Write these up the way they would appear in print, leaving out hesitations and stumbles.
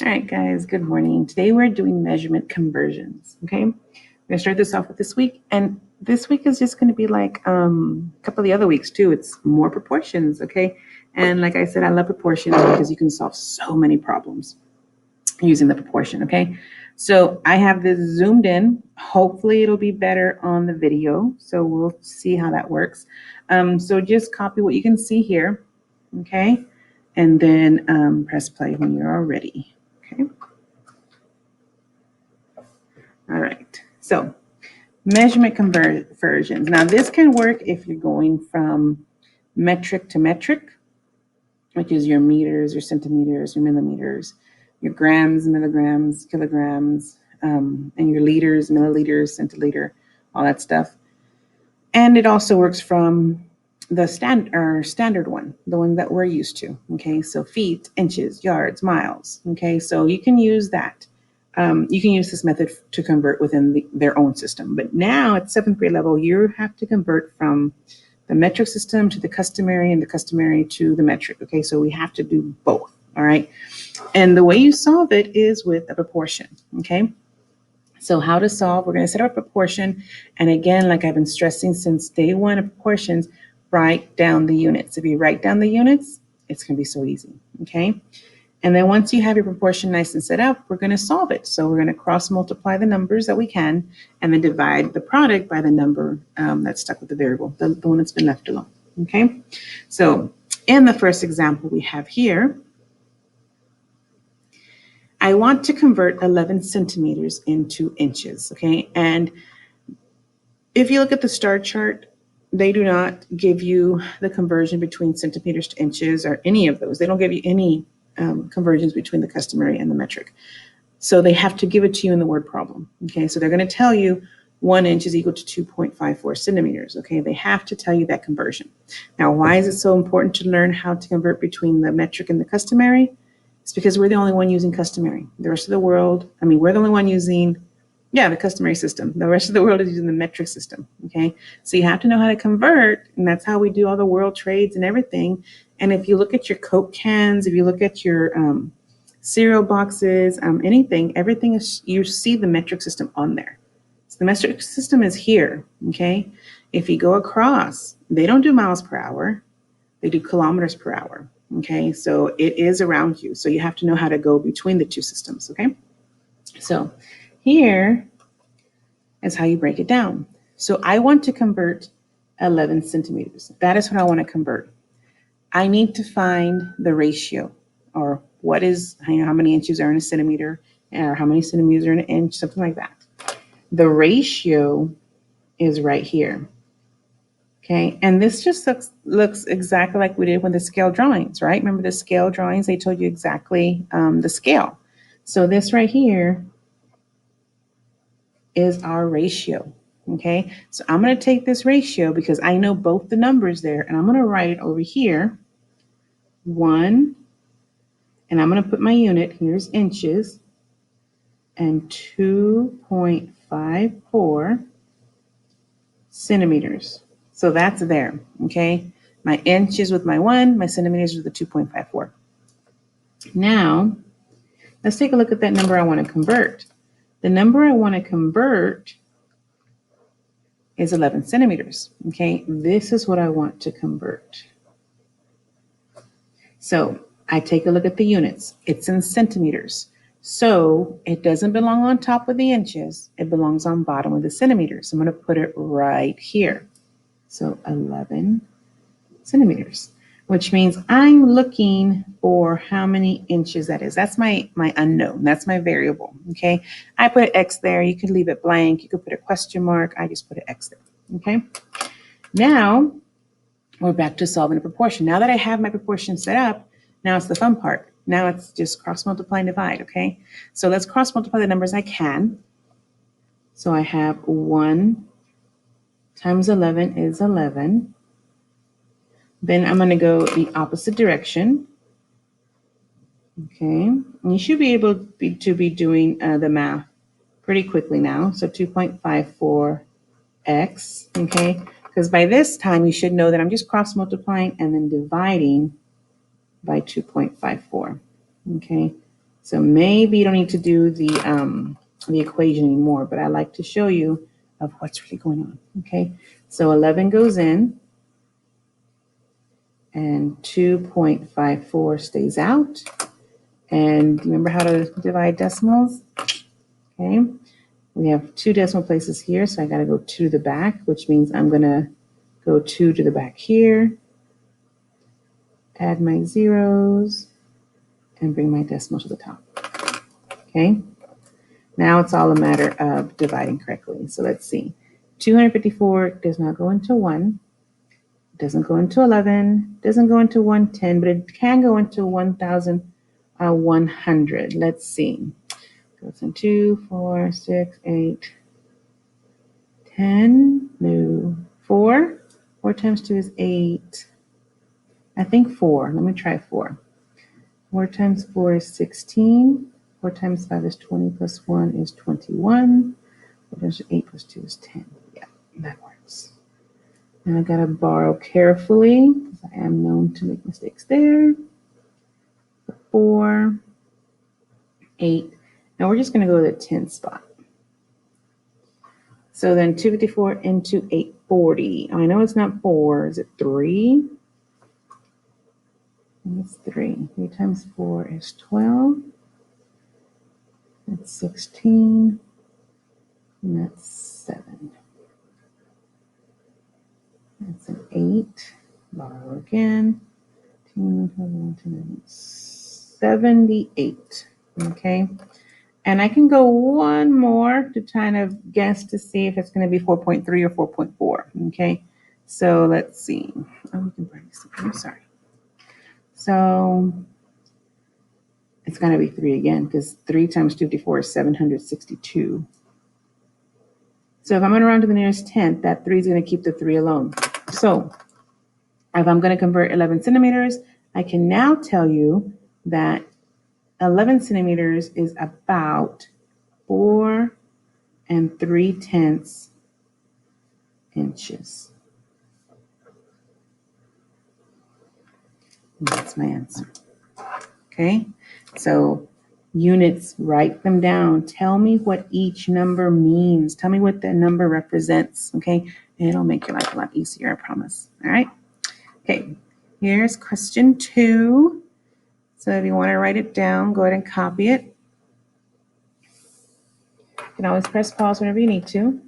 All right, guys, good morning. Today we're doing measurement conversions, okay? We're gonna start this off with this week, and this week is just gonna be like a couple of the other weeks too. It's more proportions, okay? And like I said, I love proportions because you can solve so many problems using the proportion, okay? So I have this zoomed in. Hopefully it'll be better on the video, so we'll see how that works. So just copy what you can see here, okay? And then press play when you're all ready. Okay. All right. So measurement conversions. Now this can work if you're going from metric to metric, which is your meters, your centimeters, your millimeters, your grams, milligrams, kilograms, and your liters, milliliters, centiliter, all that stuff. And it also works from the standard one, the one that we're used to. Okay, so feet, inches, yards, miles. Okay, so you can use that. You can use this method to convert within their own system. But now at 7th grade level, you have to convert from the metric system to the customary and the customary to the metric. Okay, so we have to do both. All right. And the way you solve it is with a proportion. Okay. So how to solve, we're going to set up a proportion. And again, like I've been stressing since day one of proportions, write down the units. If you write down the units, it's going to be so easy. Okay. And then once you have your proportion nice and set up, we're going to solve it. So we're going to cross multiply the numbers that we can and then divide the product by the number that's stuck with the variable, the one that's been left alone. Okay. So in the first example we have here, I want to convert 11 centimeters into inches, okay? And if you look at the star chart, they do not give you the conversion between centimeters to inches or any of those. They don't give you any conversions between the customary and the metric. So they have to give it to you in the word problem, okay? So they're gonna tell you 1 inch is equal to 2.54 centimeters, okay? They have to tell you that conversion. Now, why is it so important to learn how to convert between the metric and the customary? It's because we're the only one using customary. The rest of the world, we're the only one using, the customary system. The rest of the world is using the metric system, okay? So you have to know how to convert, and that's how we do all the world trades and everything. And if you look at your Coke cans, if you look at your cereal boxes, anything, everything is, you see the metric system on there. So the metric system is here, okay? If you go across, they don't do miles per hour, they do kilometers per hour. Okay, so it is around you. So you have to know how to go between the two systems, okay? So here is how you break it down. So I want to convert 11 centimeters. That is what I want to convert. I need to find the ratio, or what is, how many inches are in a centimeter, or how many centimeters are in an inch, something like that. The ratio is right here. Okay, and this just looks exactly like we did with the scale drawings, right? Remember the scale drawings? They told you exactly the scale. So this right here is our ratio, okay? So I'm going to take this ratio because I know both the numbers there, and I'm going to write it over here, 1, and I'm going to put my unit, here's inches, and 2.54 centimeters. So that's there, okay? My inches with my 1, my centimeters with the 2.54. Now, let's take a look at that number I want to convert. The number I want to convert is 11 centimeters, okay? This is what I want to convert. So I take a look at the units. It's in centimeters. So it doesn't belong on top of the inches. It belongs on bottom of the centimeters. I'm going to put it right here. So 11 centimeters, which means I'm looking for how many inches that is. That's my unknown. That's my variable, okay? I put an X there. You could leave it blank. You could put a question mark. I just put an X there, okay? Now, we're back to solving a proportion. Now that I have my proportion set up, now it's the fun part. Now it's just cross multiply and divide, okay? So let's cross multiply the numbers I can. So I have 1 times 11 is 11. Then I'm going to go the opposite direction. Okay, and you should be able to be doing the math pretty quickly now. So 2.54x, okay? Because by this time you should know that I'm just cross multiplying and then dividing by 2.54. Okay, so maybe you don't need to do the equation anymore, but I like to show you of what's really going on. Okay, so 11 goes in and 2.54 stays out. And remember how to divide decimals? Okay, we have 2 decimal places here, so I got to go 2 to the back, which means I'm going to go 2 to the back here, add my zeros, and bring my decimal to the top. Okay, now it's all a matter of dividing correctly. So let's see. 254 does not go into 1, doesn't go into 11, doesn't go into 110, but it can go into 1,100. Let's see. Goes in 2, 4, 6, 8, 10. No, 4. 4 times 2 is 8. I think 4. Let me try 4. 4 times 4 is 16. 4 times 5 is 20 plus 1 is 21. 4 times 8 plus 2 is 10. Yeah, that works. And I gotta borrow carefully because I am known to make mistakes there. 4, 8. Now we're just gonna go to the 10 spot. So then 254 into 840. I know it's not 4. Is it 3? It's 3. 3 times 4 is 12. That's 16. And that's 7. That's an 8. Borrow again. 78. Okay. And I can go one more to kind of guess to see if it's going to be 4.3 or 4.4. Okay. So let's see. Oh, we can bring this up. I'm sorry. So it's going to be 3 again because 3 times 254 is 762. So if I'm going to round to the nearest tenth, that 3 is going to keep the 3 alone. So if I'm going to convert 11 centimeters, I can now tell you that 11 centimeters is about 4 3/10 inches. And that's my answer. Okay, so units, write them down. Tell me what each number means. Tell me what that number represents. Okay, and it'll make your life a lot easier, I promise. All right. Okay, here's question 2. So if you want to write it down, go ahead and copy it. You can always press pause whenever you need to.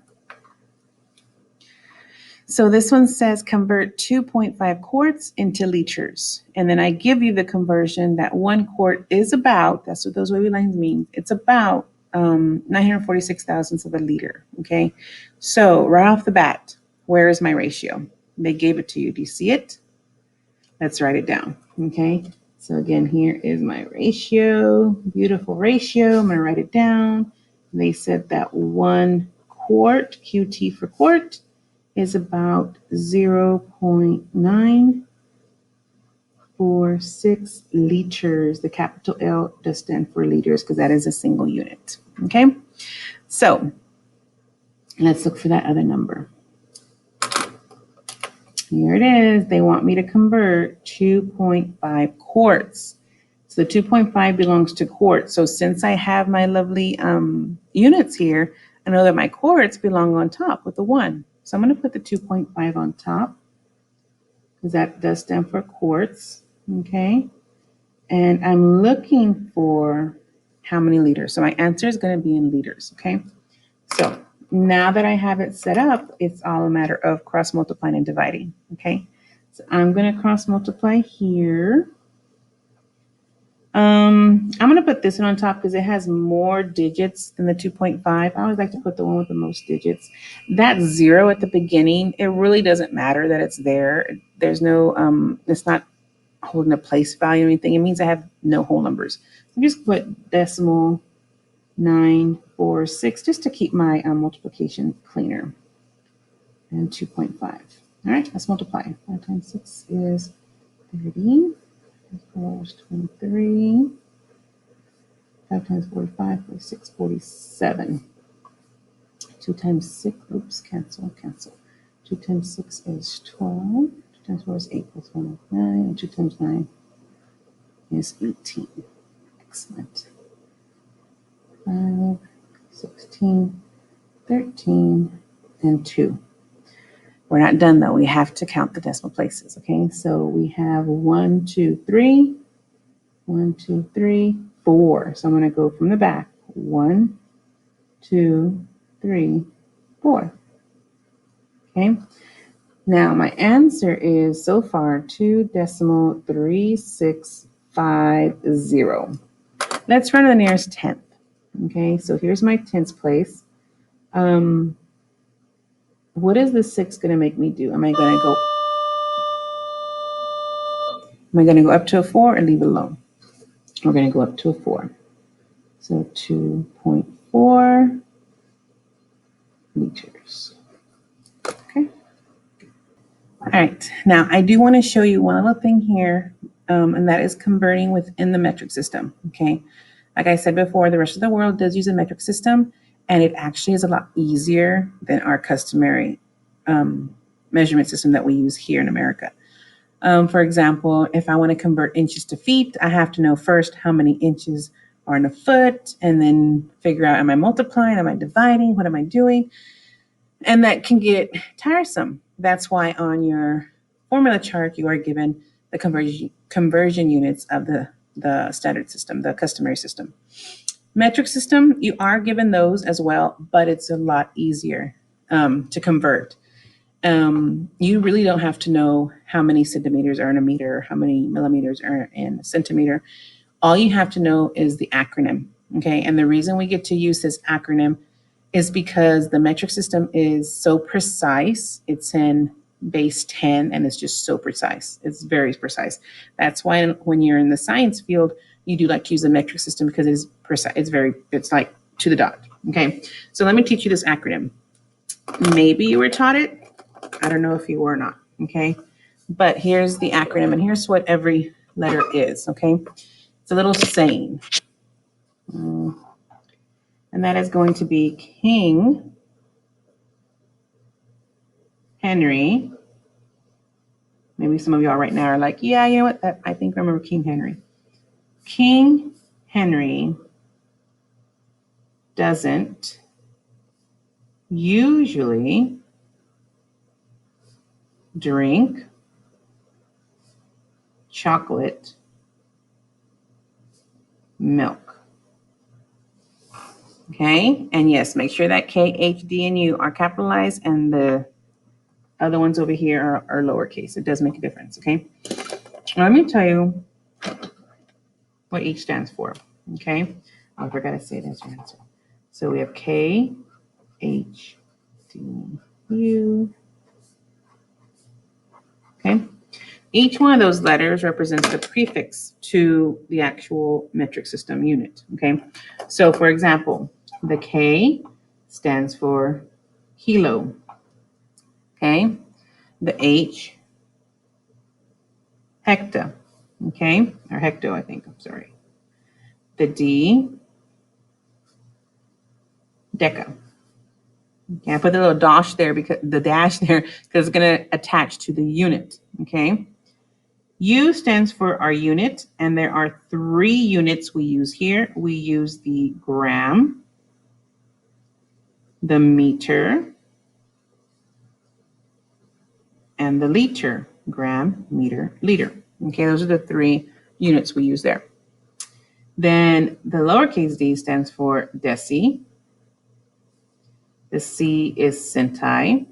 So this one says convert 2.5 quarts into liters. And then I give you the conversion that 1 quart is about, that's what those wavy lines mean, it's about 946 thousandths of a liter, okay? So right off the bat, where is my ratio? They gave it to you. Do you see it? Let's write it down, okay? So again, here is my ratio, beautiful ratio. I'm gonna write it down. They said that 1 quart, QT for quart, is about 0.946 liters. The capital L does stand for liters because that is a single unit. Okay, so let's look for that other number. Here it is. They want me to convert 2.5 quarts. So the 2.5 belongs to quarts. So since I have my lovely units here, I know that my quarts belong on top with the 1. So I'm going to put the 2.5 on top because that does stand for quarts, okay? And I'm looking for how many liters. So my answer is going to be in liters, okay? So now that I have it set up, it's all a matter of cross multiplying and dividing, okay? So I'm going to cross multiply here. I'm going to put this one on top because it has more digits than the 2.5. I always like to put the one with the most digits. That 0 at the beginning, it really doesn't matter that it's there. There's no, it's not holding a place value or anything. It means I have no whole numbers. So just put decimal 946 just to keep my multiplication cleaner. And 2.5. All right, let's multiply. 5 times 6 is 30. 4 is 23. 5 times 45, 46, 47. 2 times 6, oops, cancel. 2 times 6 is 12. 2 times 4 is 8 plus 1 is 9. And 2 times 9 is 18. 5, 16, 13, and 2. We're not done though. We have to count the decimal places, okay? So we have 1, 2, 3, 1, 2, 3, 4. So I'm going to go from the back. 1, 2, 3, 4. Okay. Now my answer is so far 2.3650. Let's run to the nearest tenth. Okay, so here's my tens place. What is the 6 going to make me do? Am I going to go up to a 4 or leave it alone? We're going to go up to a 4. So 2.4 liters. Okay. All right. Now I do want to show you one little thing here, and that is converting within the metric system. Okay. Like I said before, the rest of the world does use a metric system, and it actually is a lot easier than our customary measurement system that we use here in America. For example, if I want to convert inches to feet, I have to know first how many inches are in a foot, and then figure out, am I multiplying, am I dividing, what am I doing? And that can get tiresome. That's why on your formula chart, you are given the conversion units of the standard system, the customary system. Metric system, you are given those as well, but it's a lot easier to convert. You really don't have to know how many centimeters are in a meter, or how many millimeters are in a centimeter. All you have to know is the acronym, okay? And the reason we get to use this acronym is because the metric system is so precise. It's in base 10 and it's just so precise. It's very precise. That's why when you're in the science field, you do like to use the metric system because it's precise. It's like to the dot. Okay. So let me teach you this acronym. Maybe you were taught it. I don't know if you were or not. Okay. But here's the acronym, and here's what every letter is. Okay. It's a little saying. And that is going to be King Henry. Maybe some of y'all right now are like, yeah, you know what? I think I remember King Henry. King Henry doesn't usually drink chocolate milk. Okay? And yes, make sure that K, H, D, and U are capitalized, and the other ones over here are lowercase. It does make a difference. Okay? Let me tell you what each stands for. Okay? I forgot to say that's your answer. So we have K, H, D, U. Okay? Each one of those letters represents the prefix to the actual metric system unit. Okay? So for example, the K stands for kilo. Okay? The H, hecta. Okay? Or hecto, I think. I'm sorry. The D, deca. Okay, I put the little dash there because it's going to attach to the unit. Okay. U stands for our unit, and there are 3 units we use here. We use the gram, the meter, and the liter. Gram, meter, liter. Okay, those are the 3 units we use there. Then the lowercase d stands for deci. The C is centi.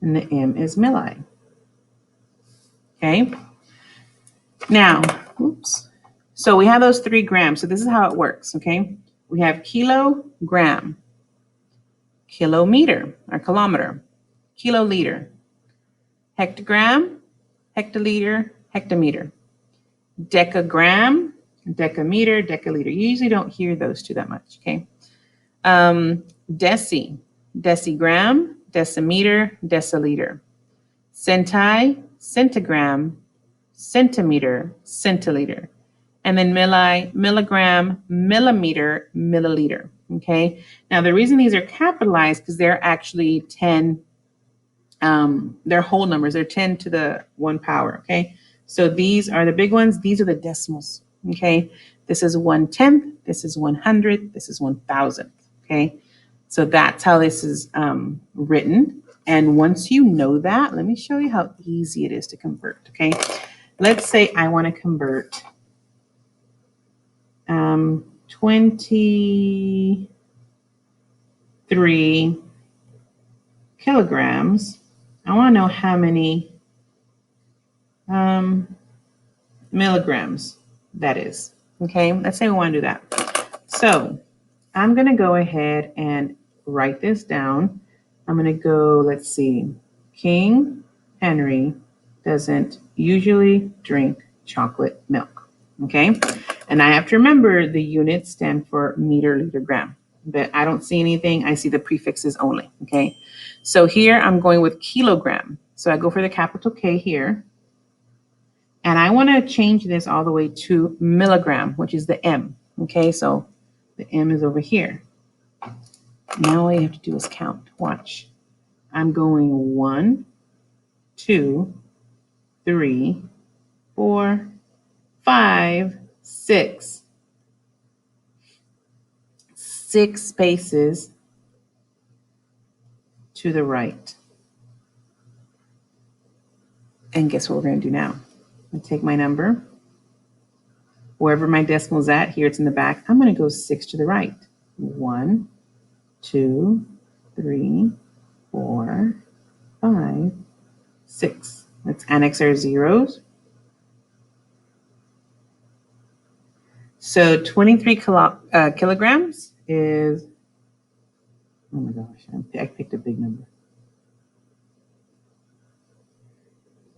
And the M is milli. Okay. Now, oops. So we have those 3 grams. So this is how it works. Okay. We have kilogram, kilometer or kilometer, kiloliter, hectogram, hectoliter, hectometer, decagram, decameter, decaliter. You usually don't hear those 2 that much. Okay. Deci, decigram, decimeter, deciliter, centi, centigram, centimeter, centiliter, and then milli, milligram, millimeter, milliliter. Okay. Now the reason these are capitalized because they're actually 10. They're whole numbers. They're 10 to the 1 power. Okay. So these are the big ones. These are the decimals. Okay, this is 1/10, this is 100, this is 1,000. Okay, so that's how this is written. And once you know that, let me show you how easy it is to convert. Okay, let's say I want to convert 23 kilograms. I want to know how many milligrams that is. Okay, let's say we want to do that. So I'm going to go ahead and write this down. I'm going to go, let's see, King Henry doesn't usually drink chocolate milk. Okay, and I have to remember the units stand for meter, liter, gram. But I don't see anything. I see the prefixes only. Okay, so here I'm going with kilogram. So I go for the capital K here. And I want to change this all the way to milligram, which is the M. Okay, so the M is over here. Now all you have to do is count. Watch. I'm going 1, 2, 3, 4, 5, 6. 6 spaces to the right. And guess what we're going to do now? I'm going to take my number. Wherever my decimal is at, here it's in the back. I'm going to go 6 to the right. 1, 2, 3, 4, 5, 6. Let's annex our zeros. So 23 kilograms is, oh my gosh, I picked a big number.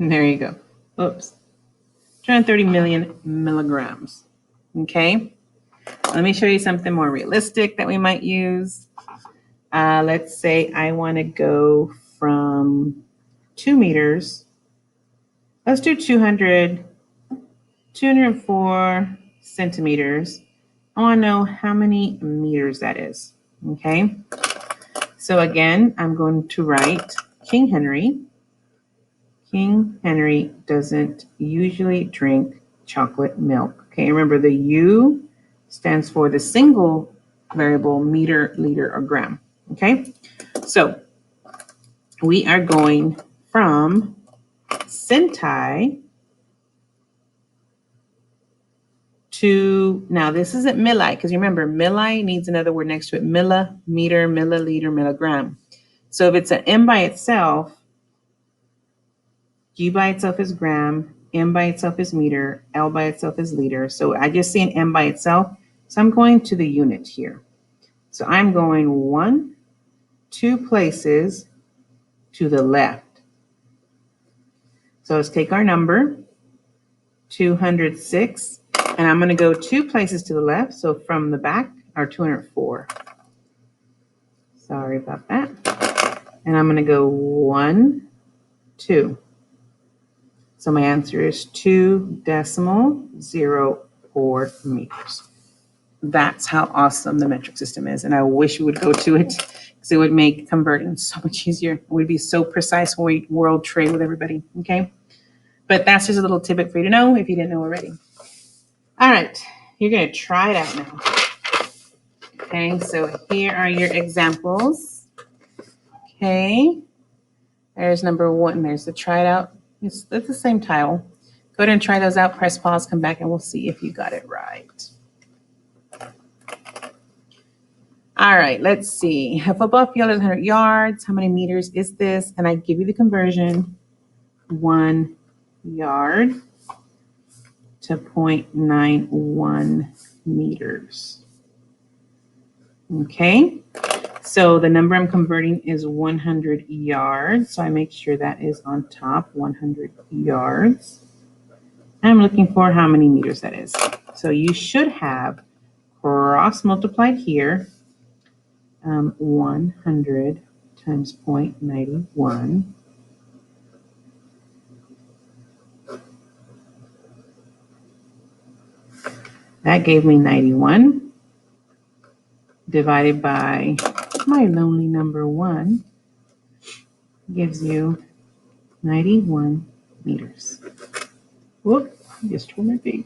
And there you go. Oops. 230 million milligrams. Okay. Let me show you something more realistic that we might use. Let's say I want to go from 2 meters. Let's do 204 centimeters. I want to know how many meters that is. Okay. So again, I'm going to write King Henry. King Henry doesn't usually drink chocolate milk. Okay, remember the U stands for the single variable meter, liter, or gram. Okay, so we are going from centi to, now this isn't milli, because remember milli needs another word next to it, millimeter, milliliter, milligram. So if it's an M by itself, G by itself is gram, M by itself is meter, L by itself is liter. So I just see an M by itself. So I'm going to the unit here. So I'm going 1, 2 places to the left. So let's take our number, 206, and I'm going to go 2 places to the left. So from the back are 204. Sorry about that. And I'm going to go 1, 2. So my answer is 2.04 meters. That's how awesome the metric system is. And I wish we would go to it because it would make converting so much easier. It would be so precise when we world trade with everybody. Okay. But that's just a little tidbit for you to know if you didn't know already. All right. You're going to try it out now. Okay. So here are your examples. Okay. There's number 1. There's the try it out. It's the same title. Go ahead and try those out. Press pause, come back, and we'll see if you got it right. All right, let's see. A football field is 100 yards. How many meters is this? And I give you the conversion. 1 yard to 0.91 meters. Okay, so the number I'm converting is 100 yards. So I make sure that is on top, 100 yards. I'm looking for how many meters that is. So you should have cross multiplied here. 100 times 0.91. That gave me 91 divided by my lonely number 1 gives you 91 meters. Whoop, I just tore my page.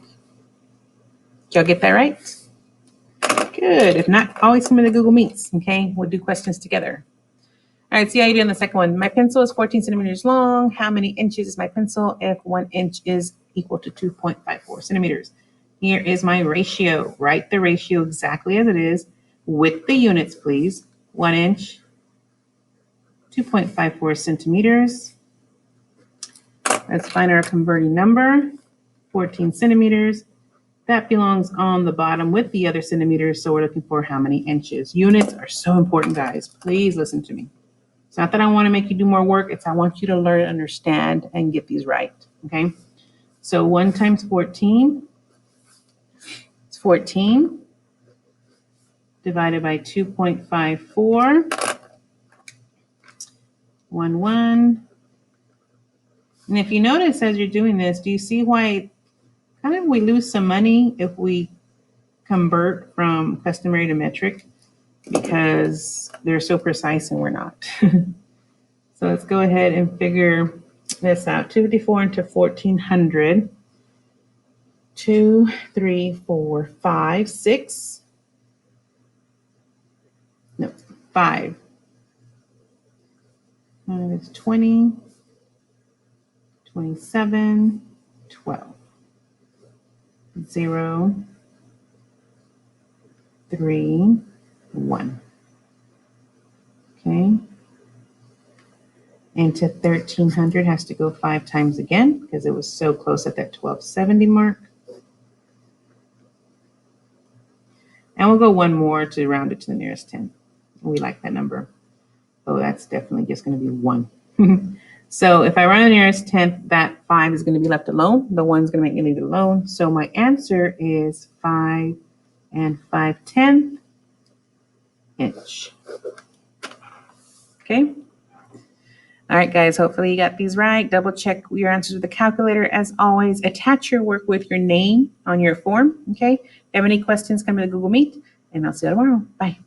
Did y'all get that right? Good. If not, always come in the Google Meets, okay? We'll do questions together. All right, see how you do on the second one. My pencil is 14 centimeters long. How many inches is my pencil if 1 inch is equal to 2.54 centimeters? Here is my ratio. Write the ratio exactly as it is with the units, please. 1 inch, 2.54 centimeters. Let's find our converting number, 14 centimeters. That belongs on the bottom with the other centimeters, so we're looking for how many inches. Units are so important, guys. Please listen to me. It's not that I want to make you do more work. It's I want you to learn, understand, and get these right, okay? So 1 times 14 is 14 divided by 2.54, 1. And if you notice as you're doing this, do you see why kind of we lose some money if we convert from customary to metric? Because they're so precise and we're not. So let's go ahead and figure this out. 254 into 1400. 2, 3, 4, 5, 6. No, 5. It's 20, 27, 12. 0, 3, 1. Okay. And to 1300 has to go 5 times again because it was so close at that 1270 mark. And we'll go one more to round it to the nearest 10. We like that number. Oh, that's definitely just going to be 1. So if I run the nearest 10th, that 5 is going to be left alone. The 1 is going to make me leave it alone. So my answer is 5 5/10 inch. Okay. All right, guys, hopefully you got these right. Double check your answers with the calculator. As always, attach your work with your name on your form. Okay. If you have any questions, come to the Google Meet, and I'll see you tomorrow. Bye.